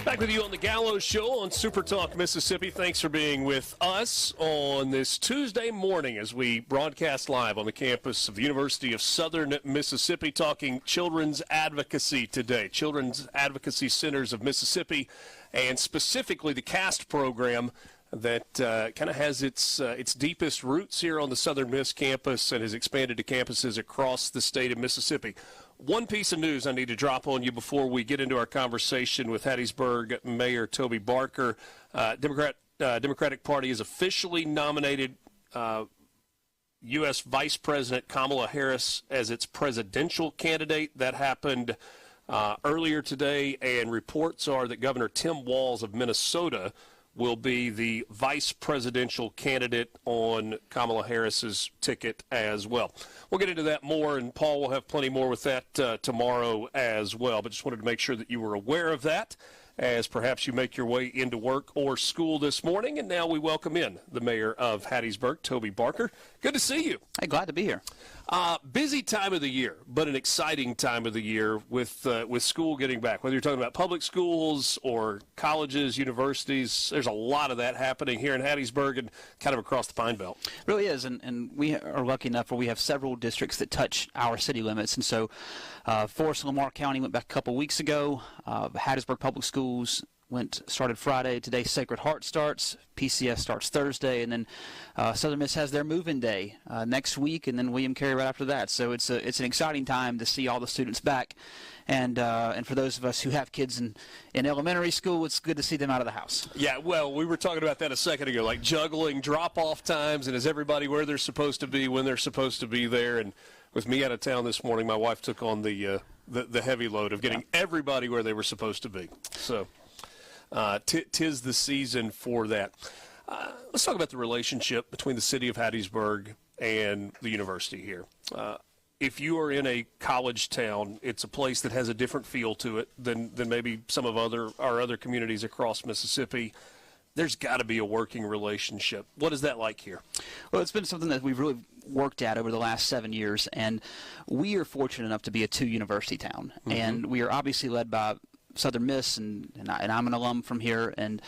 Back with you on the Gallows Show on Super Talk Mississippi. Thanks for being with us on this Tuesday morning as we broadcast live on the campus of the University of Southern Mississippi, talking children's advocacy today. Children's Advocacy Centers of Mississippi, and specifically the CAST program that kind of has its deepest roots here on the Southern Miss campus and has expanded to campuses across the state of Mississippi. One piece of news I need to drop on you before we get into our conversation with Hattiesburg Mayor Toby Barker. Democratic Party has officially nominated U.S. Vice President Kamala Harris as its presidential candidate. That happened earlier today, and reports are that Governor Tim Walz of Minnesota will be the vice presidential candidate on Kamala Harris's ticket as well. We'll get into that more, and Paul will have plenty more with that tomorrow as well. But just wanted to make sure that you were aware of that as perhaps you make your way into work or school this morning. And now we welcome in the mayor of Hattiesburg, Toby Barker. Good to see you. Hey, glad to be here. Busy time of the year, but an exciting time of the year with school getting back. Whether you're talking about public schools or colleges, universities, there's a lot of that happening here in Hattiesburg and kind of across the Pine Belt. It really is, and we are lucky enough where we have several districts that touch our city limits. And so Forest and Lamar County went back a couple weeks ago. Hattiesburg Public Schools started Friday. Today Sacred Heart starts. PCS starts Thursday, and then Southern Miss has their move-in day next week, and then William Carey right after that. So it's an exciting time to see all the students back, and for those of us who have kids in elementary school, it's good to see them out of the house. Yeah, well, we were talking about that a second ago, like juggling drop-off times, and is everybody where they're supposed to be when they're supposed to be there. And with me out of town this morning, my wife took on the heavy load of getting everybody where they were supposed to be. So. Tis the season for that. Let's talk about the relationship between the city of Hattiesburg and the university here. If you are in a college town, it's a place that has a different feel to it than maybe some of our other communities across Mississippi. There's got to be a working relationship. What is that like here? Well, it's been something that we've really worked at over the last 7 years, and we are fortunate enough to be a two-university town. Mm-hmm. And we are obviously led by Southern Miss, and I'm an alum from here, and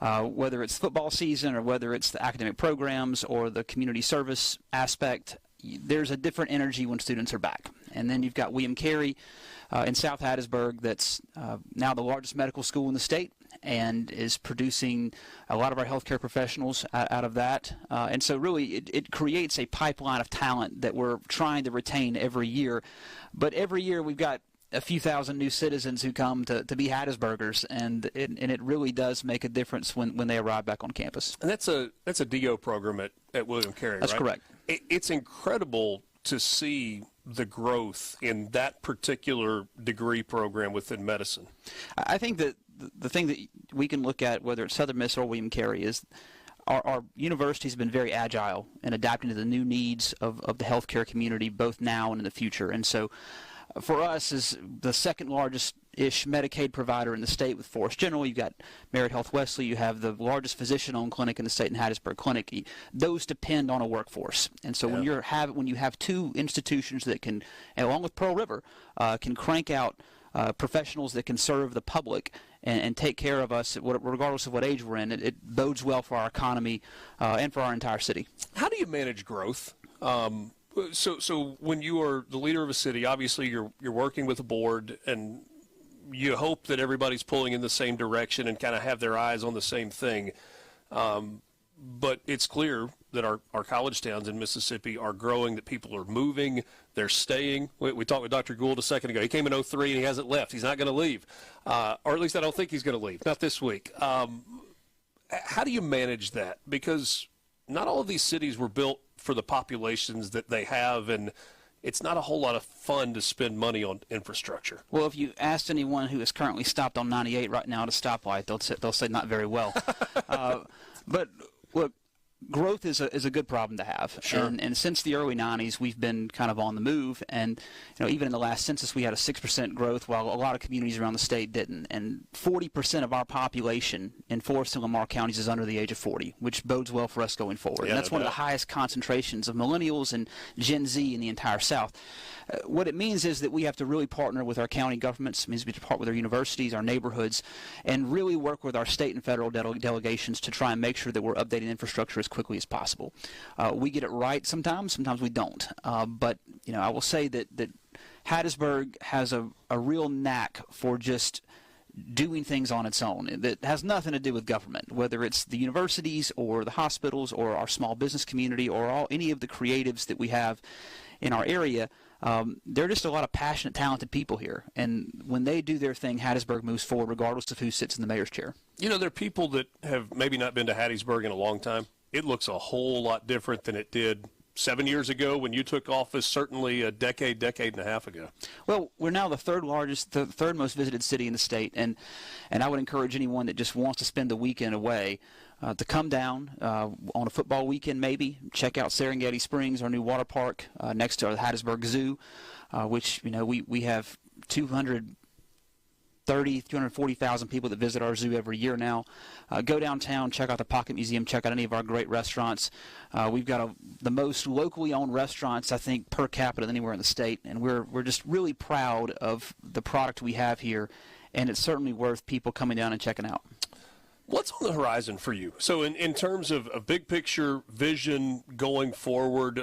whether it's football season or whether it's the academic programs or the community service aspect, there's a different energy when students are back. And then you've got William Carey in South Hattiesburg that's now the largest medical school in the state and is producing a lot of our healthcare professionals out of that. And so really it creates a pipeline of talent that we're trying to retain every year. But every year we've got a few thousand new citizens who come to be Hattiesburgers, and it really does make a difference when they arrive back on campus. And that's a DO program at William Carey, That's right? correct. It's incredible to see the growth in that particular degree program within medicine. I think that the thing that we can look at, whether it's Southern Miss or William Carey, is our university's been very agile in adapting to the new needs of the healthcare community, both now and in the future. And so for us, as the second largest-ish Medicaid provider in the state with Forest General, you've got Merit Health Wesley, you have the largest physician-owned clinic in the state in Hattiesburg Clinic. Those depend on a workforce. And so when you have two institutions that can, along with Pearl River, can crank out professionals that can serve the public and take care of us regardless of what age we're in, it bodes well for our economy and for our entire city. How do you manage growth? So when you are the leader of a city, obviously you're working with a board, and you hope that everybody's pulling in the same direction and kind of have their eyes on the same thing. But it's clear that our college towns in Mississippi are growing, that people are moving, they're staying. We talked with Dr. Gould a second ago. He came in 2003 and he hasn't left. He's not going to leave. Or at least I don't think he's going to leave. Not this week. How do you manage that? Because not all of these cities were built for the populations that they have, and it's not a whole lot of fun to spend money on infrastructure. Well, if you asked anyone who is currently stopped on 98 right now at a stoplight, they'll say not very well. But look, growth is a good problem to have. Sure. And since the early 90s, we've been kind of on the move. And even in the last census, we had a 6% growth, while a lot of communities around the state didn't. And 40% of our population in Forest and Lamar counties is under the age of 40, which bodes well for us going forward. Yeah, and that's one of the highest concentrations of millennials and Gen Z in the entire South. What it means is that we have to really partner with our county governments. It means we have to partner with our universities, our neighborhoods, and really work with our state and federal delegations to try and make sure that we're updating infrastructure as quickly as possible. We get it right sometimes we don't. But I will say that Hattiesburg has a real knack for just doing things on its own that has nothing to do with government, whether it's the universities or the hospitals or our small business community or any of the creatives that we have in our area. There are just a lot of passionate, talented people here. And when they do their thing, Hattiesburg moves forward regardless of who sits in the mayor's chair. There are people that have maybe not been to Hattiesburg in a long time. It looks a whole lot different than it did 7 years ago when you took office, certainly a decade and a half ago. Well, we're now the third most visited city in the state. And I would encourage anyone that just wants to spend the weekend away to come down on a football weekend maybe, check out Serengeti Springs, our new water park next to our Hattiesburg Zoo, which, we have 240,000 people that visit our zoo every year now. Go downtown, check out the Pocket Museum, check out any of our great restaurants. We've got the most locally owned restaurants, I think, per capita than anywhere in the state, and we're just really proud of the product we have here, and it's certainly worth people coming down and checking out. What's on the horizon for you? So in terms of a big picture vision going forward,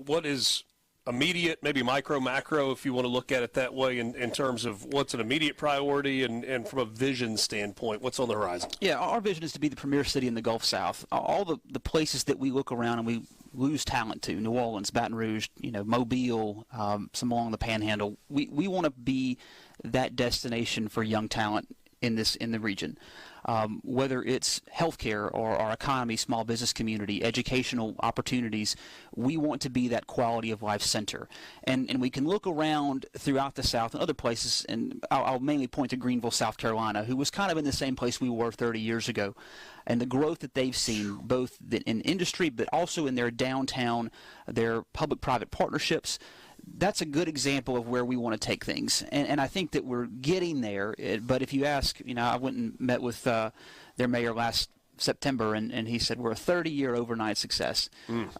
what is immediate, maybe micro, macro, if you want to look at it that way, in terms of what's an immediate priority and from a vision standpoint, what's on the horizon? Yeah, our vision is to be the premier city in the Gulf South. All the places that we look around and we lose talent to, New Orleans, Baton Rouge, Mobile, some along the Panhandle, we want to be that destination for young talent in the region. Whether it's healthcare or our economy, small business community, educational opportunities, we want to be that quality of life center. And we can look around throughout the South and other places, and I'll mainly point to Greenville, South Carolina, who was kind of in the same place we were 30 years ago. And the growth that they've seen, both in industry but also in their downtown, their public-private partnerships, that's a good example of where we want to take things. And I think that we're getting there. But if you ask, I went and met with their mayor last September, and he said we're a 30-year overnight success.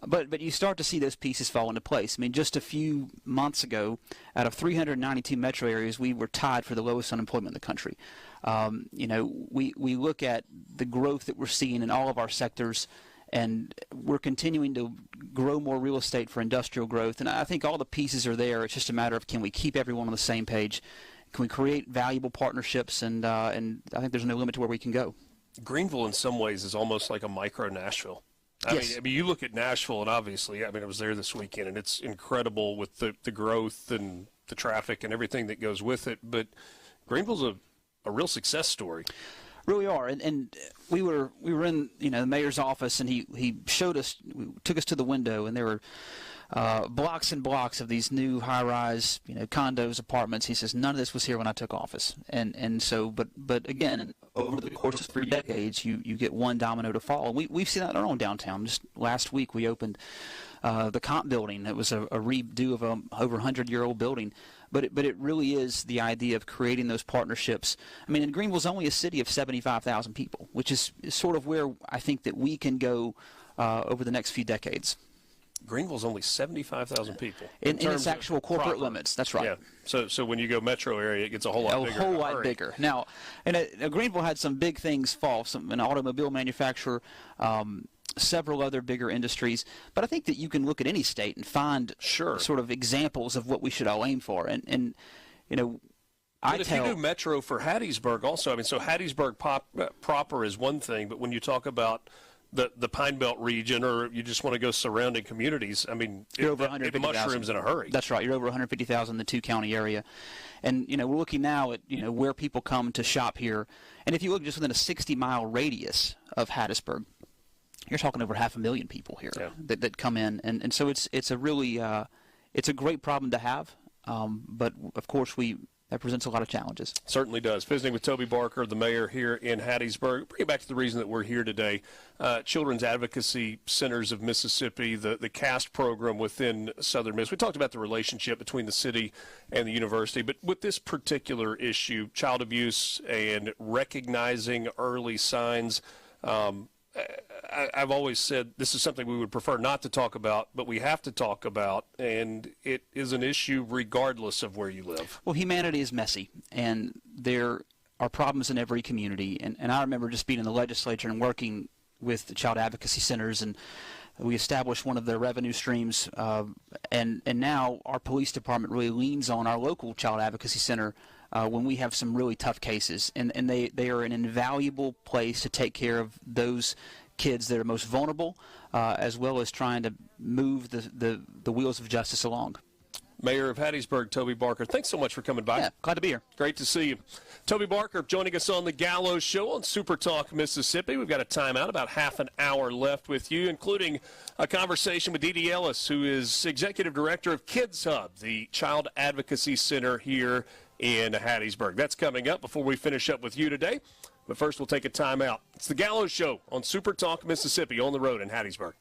But you start to see those pieces fall into place. I mean, just a few months ago, out of 392 metro areas, we were tied for the lowest unemployment in the country. We look at the growth that we're seeing in all of our sectors, and we're continuing to grow more real estate for industrial growth. And I think all the pieces are there. It's just a matter of, can we keep everyone on the same page? Can we create valuable partnerships? And I think there's no limit to where we can go. Greenville, in some ways, is almost like a micro Nashville. Yes. I mean, you look at Nashville, and obviously, I was there this weekend, and it's incredible with the growth and the traffic and everything that goes with it. But Greenville's a real success story. Really are, and we were in the mayor's office, and he took us to the window, and there were blocks and blocks of these new high-rise condos, apartments. He says none of this was here when I took office, and so but again, over the course of 3 decades, you get one domino to fall. And we've seen that in our own downtown. Just last week, we opened the Comp building. It was a redo of a over 100-year-old building. But it really is the idea of creating those partnerships. I mean, and Greenville's only a city of 75,000 people, which is sort of where I think that we can go over the next few decades. Greenville's only 75,000 people. In its actual corporate limits, that's right. Yeah. So when you go metro area, it gets a whole lot bigger. A whole lot bigger. Now, Greenville had some big things fall, an automobile manufacturer, several other bigger industries, but I think that you can look at any state and find sort of examples of what we should all aim for. And if you do metro for Hattiesburg also, so Hattiesburg proper is one thing, but when you talk about the Pine Belt region, or you just want to go surrounding communities, you're over 150,000. It mushrooms in a hurry. That's right. You're over 150,000 in the 2-county area. And, we're looking now at, where people come to shop here. And if you look just within a 60-mile radius of Hattiesburg, you're talking over 500,000 people here that come in, and so it's a really it's a great problem to have. But of course we that presents a lot of challenges. Certainly does. Visiting with Toby Barker, the mayor here in Hattiesburg. Bring it back to the reason that we're here today. Children's Advocacy Centers of Mississippi, the CAST program within Southern Miss. We talked about the relationship between the city and the university, but with this particular issue, child abuse and recognizing early signs, I've always said this is something we would prefer not to talk about, but we have to talk about, and it is an issue regardless of where you live. Well, humanity is messy, and there are problems in every community. And I remember just being in the legislature and working with the Child Advocacy Centers, and we established one of their revenue streams, and now our police department really leans on our local Child Advocacy Center when we have some really tough cases, and they are an invaluable place to take care of those kids that are most vulnerable, as well as trying to move the wheels of justice along. Mayor of Hattiesburg, Toby Barker, thanks so much for coming by. Yeah, glad to be here. Great to see you. Toby Barker joining us on the Gallows Show on Super Talk Mississippi. We've got a timeout, about half an hour left with you, including a conversation with Dee Dee Ellis, who is Executive Director of Kids Hub, the Child Advocacy Center here in Hattiesburg. That's coming up before we finish up with you today. But first, we'll take a timeout. It's the Gallows Show on Super Talk Mississippi, on the road in Hattiesburg.